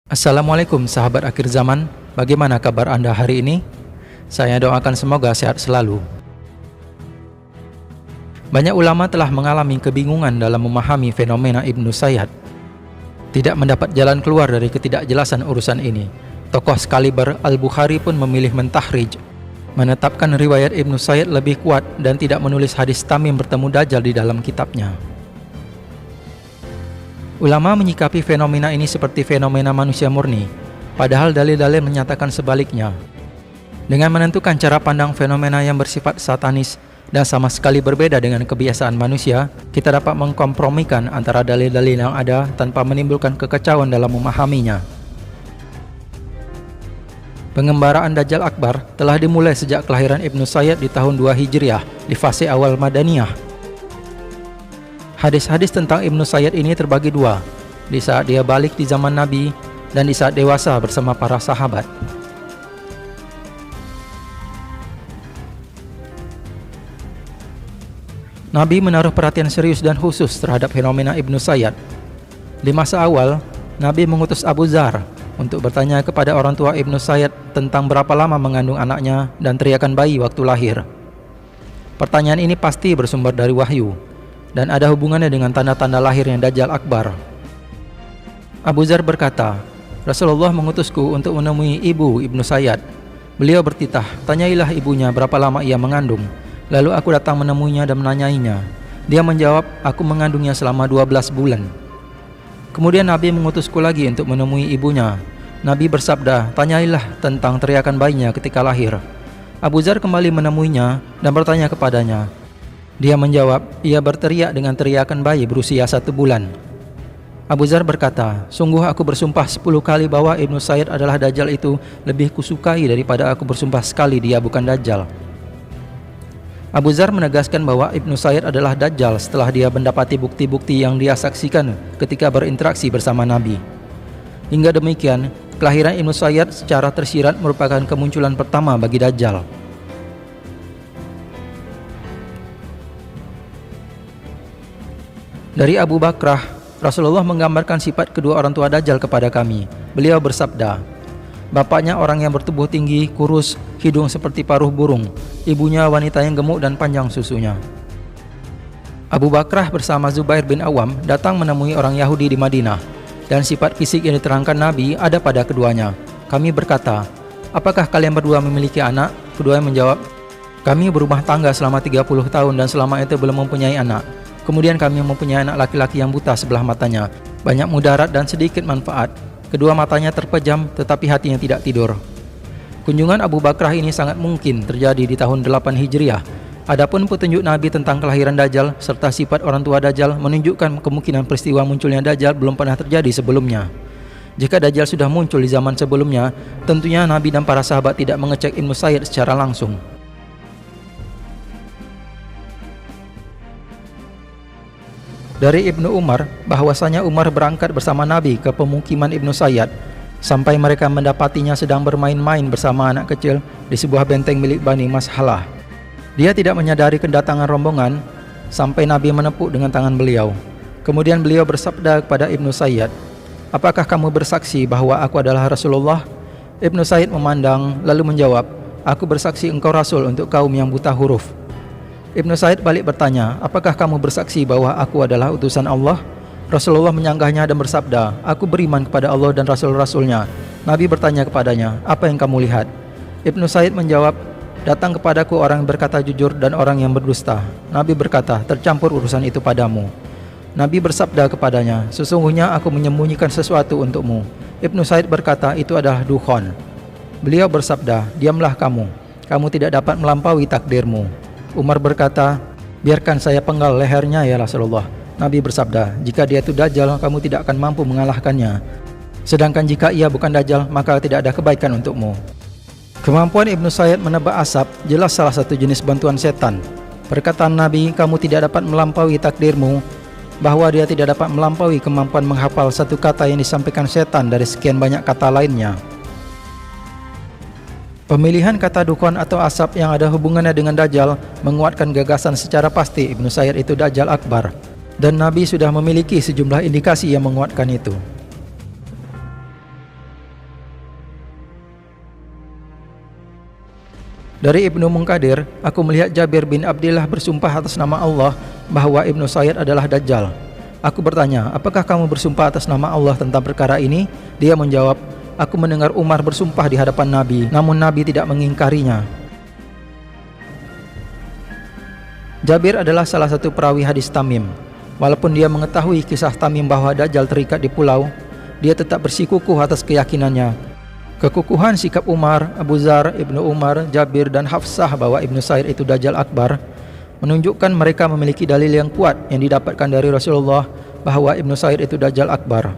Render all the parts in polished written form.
Assalamualaikum sahabat akhir zaman, bagaimana kabar Anda hari ini? Saya doakan semoga sehat selalu. Banyak ulama telah mengalami kebingungan dalam memahami fenomena Ibnu Sayyad. Tidak mendapat jalan keluar dari ketidakjelasan urusan ini. Tokoh sekaliber Al-Bukhari pun memilih mentahrij, menetapkan riwayat Ibnu Sayyad lebih kuat dan tidak menulis hadis Tamim bertemu Dajjal di dalam kitabnya. Ulama menyikapi fenomena ini seperti fenomena manusia murni, padahal dalil-dalil menyatakan sebaliknya. Dengan menentukan cara pandang fenomena yang bersifat satanis dan sama sekali berbeda dengan kebiasaan manusia, kita dapat mengkompromikan antara dalil-dalil yang ada tanpa menimbulkan kekacauan dalam memahaminya. Pengembaraan Dajjal Akbar telah dimulai sejak kelahiran Ibnu Sayyad di tahun 2 Hijriah di fase awal Madaniyah. Hadis-hadis tentang Ibnu Sayyad ini terbagi dua, di saat dia balik di zaman Nabi dan di saat dewasa bersama para sahabat. Nabi menaruh perhatian serius dan khusus terhadap fenomena Ibnu Sayyad. Di masa awal, Nabi mengutus Abu Dzar untuk bertanya kepada orang tua Ibnu Sayyad tentang berapa lama mengandung anaknya dan teriakan bayi waktu lahir. Pertanyaan ini pasti bersumber dari wahyu dan ada hubungannya dengan tanda-tanda lahirnya Dajjal Akbar. Abu Dzar berkata, Rasulullah mengutusku untuk menemui ibu Ibnu Sayyad. Beliau bertitah, tanyailah ibunya berapa lama ia mengandung. Lalu aku datang menemuinya dan menanyainya. Dia menjawab, aku mengandungnya selama 12 bulan. Kemudian Nabi mengutusku lagi untuk menemui ibunya. Nabi bersabda, tanyailah tentang teriakan bayinya ketika lahir. Abu Dzar kembali menemuinya dan bertanya kepadanya. Dia menjawab, ia berteriak dengan teriakan bayi berusia 1 bulan. Abu Dzar berkata, sungguh aku bersumpah 10 kali bahwa Ibnu Sayyad adalah Dajjal itu lebih kusukai daripada aku bersumpah sekali dia bukan Dajjal. Abu Dzar menegaskan bahwa Ibnu Sayyad adalah Dajjal setelah dia mendapati bukti-bukti yang dia saksikan ketika berinteraksi bersama Nabi. Hingga demikian, kelahiran Ibnu Sayyad secara tersirat merupakan kemunculan pertama bagi Dajjal. Dari Abu Bakrah, Rasulullah menggambarkan sifat kedua orang tua Dajjal kepada kami. Beliau bersabda, bapaknya orang yang bertubuh tinggi, kurus, hidung seperti paruh burung. Ibunya wanita yang gemuk dan panjang susunya. Abu Bakrah bersama Zubair bin Awam datang menemui orang Yahudi di Madinah, dan sifat fisik yang diterangkan Nabi ada pada keduanya. Kami berkata, apakah kalian berdua memiliki anak? Keduanya menjawab, kami berumah tangga selama 30 tahun dan selama itu belum mempunyai anak. Kemudian kami mempunyai anak laki-laki yang buta sebelah matanya, banyak mudarat dan sedikit manfaat. Kedua matanya terpejam tetapi hatinya tidak tidur. Kunjungan Abu Bakrah ini sangat mungkin terjadi di tahun 8 Hijriah. Adapun petunjuk Nabi tentang kelahiran Dajjal serta sifat orang tua Dajjal menunjukkan kemungkinan peristiwa munculnya Dajjal belum pernah terjadi sebelumnya. Jika Dajjal sudah muncul di zaman sebelumnya, tentunya Nabi dan para sahabat tidak mengecek Ibnu Sayyad secara langsung. Dari Ibnu Umar, bahwasanya Umar berangkat bersama Nabi ke pemukiman Ibnu Sayyad, sampai mereka mendapatinya sedang bermain-main bersama anak kecil di sebuah benteng milik Bani Mashalah. Dia tidak menyadari kedatangan rombongan, sampai Nabi menepuk dengan tangan beliau. Kemudian beliau bersabda kepada Ibnu Sayyad, apakah kamu bersaksi bahwa aku adalah Rasulullah? Ibnu Sayyad memandang, lalu menjawab, aku bersaksi engkau Rasul untuk kaum yang buta huruf. Ibnu Sayyad balik bertanya, apakah kamu bersaksi bahwa aku adalah utusan Allah? Rasulullah menyanggahnya dan bersabda, aku beriman kepada Allah dan Rasul-Rasulnya. Nabi bertanya kepadanya, apa yang kamu lihat? Ibnu Sayyad menjawab, datang kepadaku orang yang berkata jujur dan orang yang berdusta. Nabi berkata, tercampur urusan itu padamu. Nabi bersabda kepadanya, sesungguhnya aku menyembunyikan sesuatu untukmu. Ibnu Sayyad berkata, itu adalah dukhon. Beliau bersabda, diamlah kamu tidak dapat melampaui takdirmu. Umar berkata, biarkan saya penggal lehernya ya Rasulullah. Nabi bersabda, jika dia itu Dajjal, kamu tidak akan mampu mengalahkannya. Sedangkan jika ia bukan Dajjal, maka tidak ada kebaikan untukmu. Kemampuan Ibnu Sayyad menebak asap jelas salah satu jenis bantuan setan. Perkataan Nabi, kamu tidak dapat melampaui takdirmu, bahwa dia tidak dapat melampaui kemampuan menghafal satu kata yang disampaikan setan dari sekian banyak kata lainnya. Pemilihan kata dukun atau asap yang ada hubungannya dengan Dajjal menguatkan gagasan secara pasti Ibnu Sayyad itu Dajjal Akbar, dan Nabi sudah memiliki sejumlah indikasi yang menguatkan itu. Dari Ibnu Munkadir, aku melihat Jabir bin Abdillah bersumpah atas nama Allah bahwa Ibnu Sayyad adalah Dajjal. Aku bertanya, apakah kamu bersumpah atas nama Allah tentang perkara ini? Dia menjawab, aku mendengar Umar bersumpah di hadapan Nabi, namun Nabi tidak mengingkarinya. Jabir adalah salah satu perawi hadis Tamim. Walaupun dia mengetahui kisah Tamim bahwa Dajjal terikat di pulau, dia tetap bersikukuh atas keyakinannya. Kekukuhan sikap Umar, Abu Dzar, Ibnu Umar, Jabir dan Hafsah bahwa Ibnu Sayyad itu Dajjal Akbar menunjukkan mereka memiliki dalil yang kuat yang didapatkan dari Rasulullah bahwa Ibnu Sayyad itu Dajjal Akbar.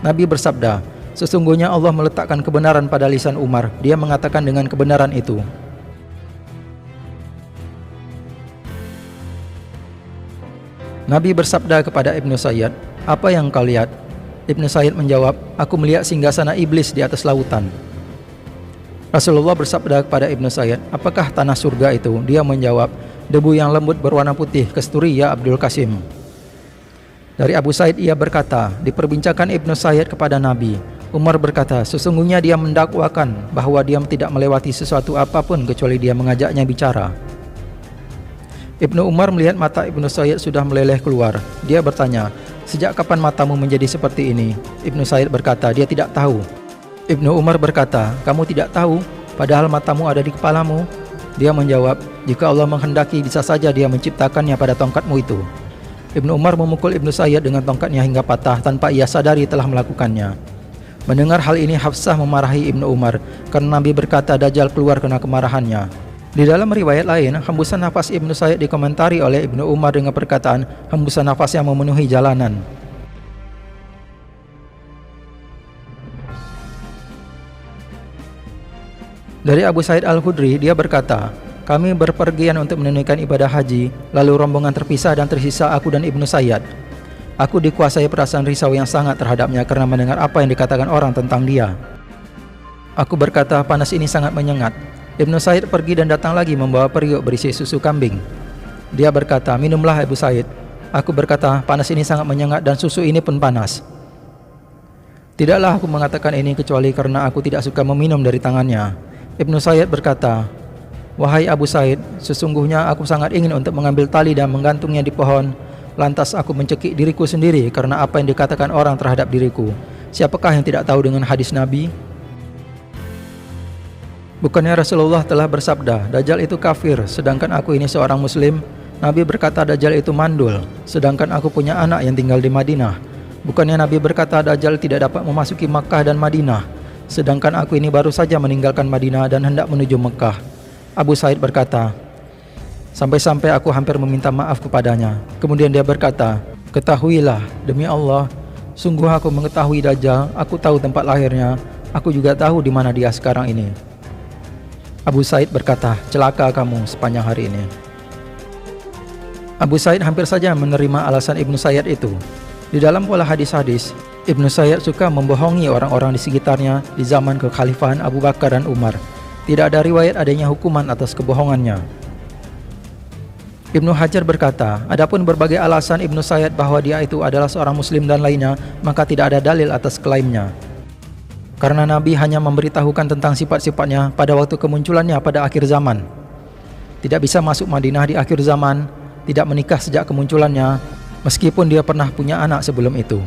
Nabi bersabda, sesungguhnya Allah meletakkan kebenaran pada lisan Umar. Dia mengatakan dengan kebenaran itu. Nabi bersabda kepada Ibnu Sayyad, apa yang kau lihat? Ibnu Sayyad menjawab, aku melihat singgasana iblis di atas lautan. Rasulullah bersabda kepada Ibnu Sayyad, apakah tanah surga itu? Dia menjawab, debu yang lembut berwarna putih, kasturi ya Abdul Qasim. Dari Abu Said ia berkata, diperbincangkan Ibnu Sayyad kepada Nabi. Umar berkata, sesungguhnya dia mendakwakan bahwa dia tidak melewati sesuatu apapun kecuali dia mengajaknya bicara. Ibnu Umar melihat mata Ibnu Sayyad sudah meleleh keluar. Dia bertanya, sejak kapan matamu menjadi seperti ini? Ibnu Sayyad berkata, dia tidak tahu. Ibnu Umar berkata, kamu tidak tahu, padahal matamu ada di kepalamu. Dia menjawab, jika Allah menghendaki bisa saja dia menciptakannya pada tongkatmu itu. Ibnu Umar memukul Ibnu Sayyad dengan tongkatnya hingga patah tanpa ia sadari telah melakukannya. Mendengar hal ini Hafsah memarahi Ibnu Umar karena Nabi berkata Dajjal keluar karena kemarahannya. Di dalam riwayat lain, hembusan nafas Ibnu Sayyad dikomentari oleh Ibnu Umar dengan perkataan hembusan nafas yang memenuhi jalanan. Dari Abu Sa'id Al-Khudri, dia berkata, kami berpergian untuk menunaikan ibadah haji, lalu rombongan terpisah dan tersisa aku dan Ibnu Sayyad. Aku dikuasai perasaan risau yang sangat terhadapnya karena mendengar apa yang dikatakan orang tentang dia. Aku berkata, panas ini sangat menyengat. Ibnu Sayyid pergi dan datang lagi membawa periuk berisi susu kambing. Dia berkata, minumlah Abu Sayyid. Aku berkata, panas ini sangat menyengat dan susu ini pun panas. Tidaklah aku mengatakan ini kecuali karena aku tidak suka meminum dari tangannya. Ibnu Sayyid berkata, wahai Abu Sayyid, sesungguhnya aku sangat ingin untuk mengambil tali dan menggantungnya di pohon. Lantas aku mencekik diriku sendiri karena apa yang dikatakan orang terhadap diriku. Siapakah yang tidak tahu dengan hadis Nabi? Bukannya Rasulullah telah bersabda, Dajjal itu kafir, sedangkan aku ini seorang muslim? Nabi berkata Dajjal itu mandul, sedangkan aku punya anak yang tinggal di Madinah. Bukannya Nabi berkata Dajjal tidak dapat memasuki Makkah dan Madinah, sedangkan aku ini baru saja meninggalkan Madinah dan hendak menuju Makkah. Abu Said berkata, sampai-sampai aku hampir meminta maaf kepadanya. Kemudian dia berkata, ketahuilah, demi Allah, sungguh aku mengetahui Dajjal, aku tahu tempat lahirnya, aku juga tahu di mana dia sekarang ini. Abu Said berkata, celaka kamu sepanjang hari ini. Abu Said hampir saja menerima alasan Ibnu Sayyad itu. Di dalam pola hadis-hadis, Ibnu Sayyad suka membohongi orang-orang di sekitarnya di zaman kekhalifahan Abu Bakar dan Umar. Tidak ada riwayat adanya hukuman atas kebohongannya. Ibnu Hajar berkata, adapun berbagai alasan Ibnu Sayyad bahwa dia itu adalah seorang muslim dan lainnya, maka tidak ada dalil atas klaimnya. Karena Nabi hanya memberitahukan tentang sifat-sifatnya pada waktu kemunculannya pada akhir zaman. Tidak bisa masuk Madinah di akhir zaman, tidak menikah sejak kemunculannya, meskipun dia pernah punya anak sebelum itu.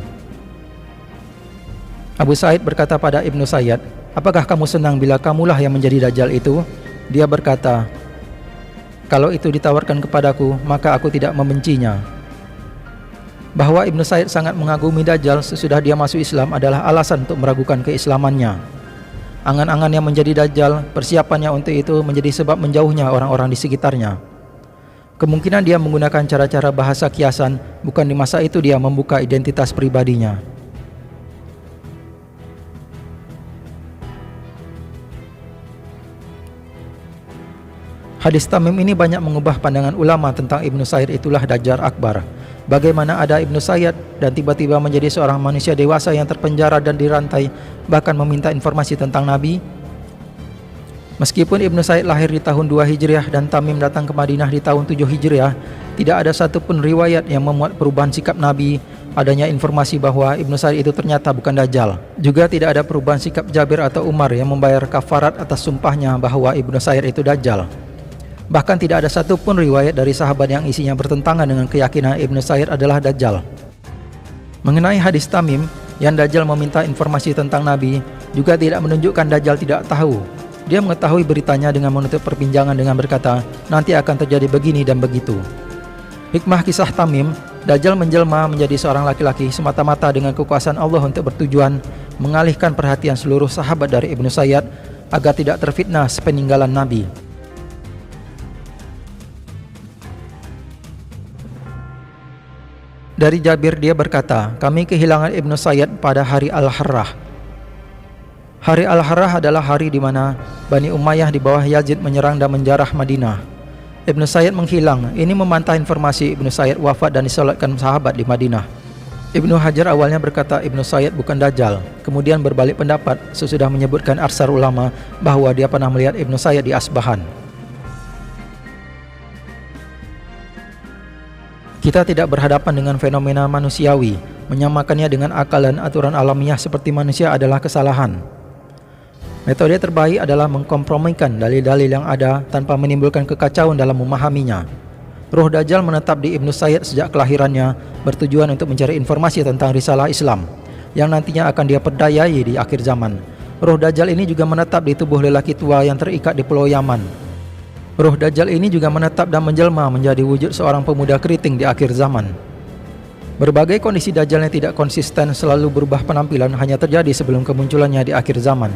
Abu Said berkata pada Ibnu Sayyad, apakah kamu senang bila kamulah yang menjadi Dajjal itu? Dia berkata, kalau itu ditawarkan kepadaku, maka aku tidak membencinya. Bahwa Ibnu Sayyid sangat mengagumi Dajjal sesudah dia masuk Islam adalah alasan untuk meragukan keislamannya. Angan-angan yang menjadi Dajjal, persiapannya untuk itu menjadi sebab menjauhnya orang-orang di sekitarnya. Kemungkinan dia menggunakan cara-cara bahasa kiasan, bukan di masa itu dia membuka identitas pribadinya. Hadis Tamim ini banyak mengubah pandangan ulama tentang Ibnu Sayyid itulah Dajjal Akbar. Bagaimana ada Ibnu Sayyid dan tiba-tiba menjadi seorang manusia dewasa yang terpenjara dan dirantai, bahkan meminta informasi tentang Nabi? Meskipun Ibnu Sayyid lahir di tahun 2 Hijriah dan Tamim datang ke Madinah di tahun 7 Hijriah, tidak ada satupun riwayat yang memuat perubahan sikap Nabi adanya informasi bahwa Ibnu Said itu ternyata bukan Dajjal. Juga tidak ada perubahan sikap Jabir atau Umar yang membayar kafarat atas sumpahnya bahwa Ibnu Said itu Dajjal. Bahkan tidak ada satupun riwayat dari sahabat yang isinya bertentangan dengan keyakinan Ibnu Said adalah Dajjal. Mengenai hadis Tamim yang Dajjal meminta informasi tentang Nabi, juga tidak menunjukkan Dajjal tidak tahu. Dia mengetahui beritanya dengan menutup perbincangan dengan berkata, nanti akan terjadi begini dan begitu. Hikmah kisah Tamim, Dajjal menjelma menjadi seorang laki-laki semata-mata dengan kekuasaan Allah untuk bertujuan mengalihkan perhatian seluruh sahabat dari Ibnu Sayyad agar tidak terfitnah sepeninggalan Nabi. Dari Jabir dia berkata, kami kehilangan Ibnu Sayyad pada hari Al-Harrah. Hari Al-Harrah adalah hari di mana Bani Umayyah di bawah Yazid menyerang dan menjarah Madinah. Ibnu Sayyad menghilang. Ini memantah informasi Ibnu Sayyad wafat dan disolatkan sahabat di Madinah. Ibnu Hajar awalnya berkata Ibnu Sayyad bukan Dajjal, kemudian berbalik pendapat sesudah menyebutkan arsar ulama bahwa dia pernah melihat Ibnu Sayyad di Asbahan. Kita tidak berhadapan dengan fenomena manusiawi. Menyamakannya dengan akal dan aturan alamiah seperti manusia adalah kesalahan. Metode terbaik adalah mengkompromikan dalil-dalil yang ada tanpa menimbulkan kekacauan dalam memahaminya. Roh Dajjal menetap di Ibnu Sayyad sejak kelahirannya, bertujuan untuk mencari informasi tentang risalah Islam yang nantinya akan dia perdayai di akhir zaman. Roh Dajjal ini juga menetap di tubuh lelaki tua yang terikat di Pulau Yaman. Roh Dajjal ini juga menetap dan menjelma menjadi wujud seorang pemuda keriting di akhir zaman. Berbagai kondisi Dajjal yang tidak konsisten selalu berubah penampilan hanya terjadi sebelum kemunculannya di akhir zaman.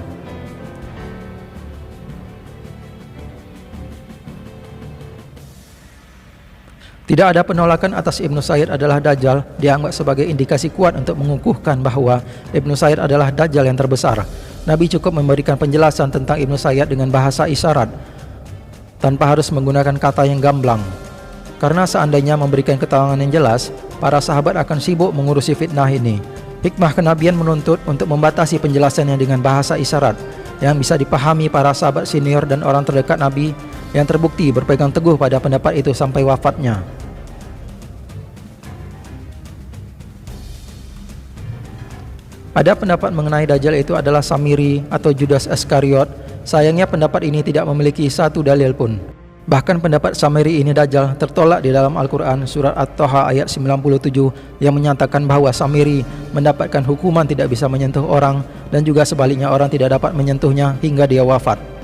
Tidak ada penolakan atas Ibnu Sayyad adalah Dajjal dianggap sebagai indikasi kuat untuk mengukuhkan bahwa Ibnu Sayyad adalah Dajjal yang terbesar. Nabi cukup memberikan penjelasan tentang Ibnu Sayyad dengan bahasa isyarat tanpa harus menggunakan kata yang gamblang. Karena seandainya memberikan keterangan yang jelas, para sahabat akan sibuk mengurusi fitnah ini. Hikmah kenabian menuntut untuk membatasi penjelasannya dengan bahasa isyarat yang bisa dipahami para sahabat senior dan orang terdekat Nabi yang terbukti berpegang teguh pada pendapat itu sampai wafatnya. Ada pendapat mengenai Dajjal itu adalah Samiri atau Judas Iskariot. Sayangnya pendapat ini tidak memiliki satu dalil pun. Bahkan pendapat Samiri ini Dajjal tertolak di dalam Al-Quran surat At-Taha ayat 97 yang menyatakan bahwa Samiri mendapatkan hukuman tidak bisa menyentuh orang dan juga sebaliknya orang tidak dapat menyentuhnya hingga dia wafat.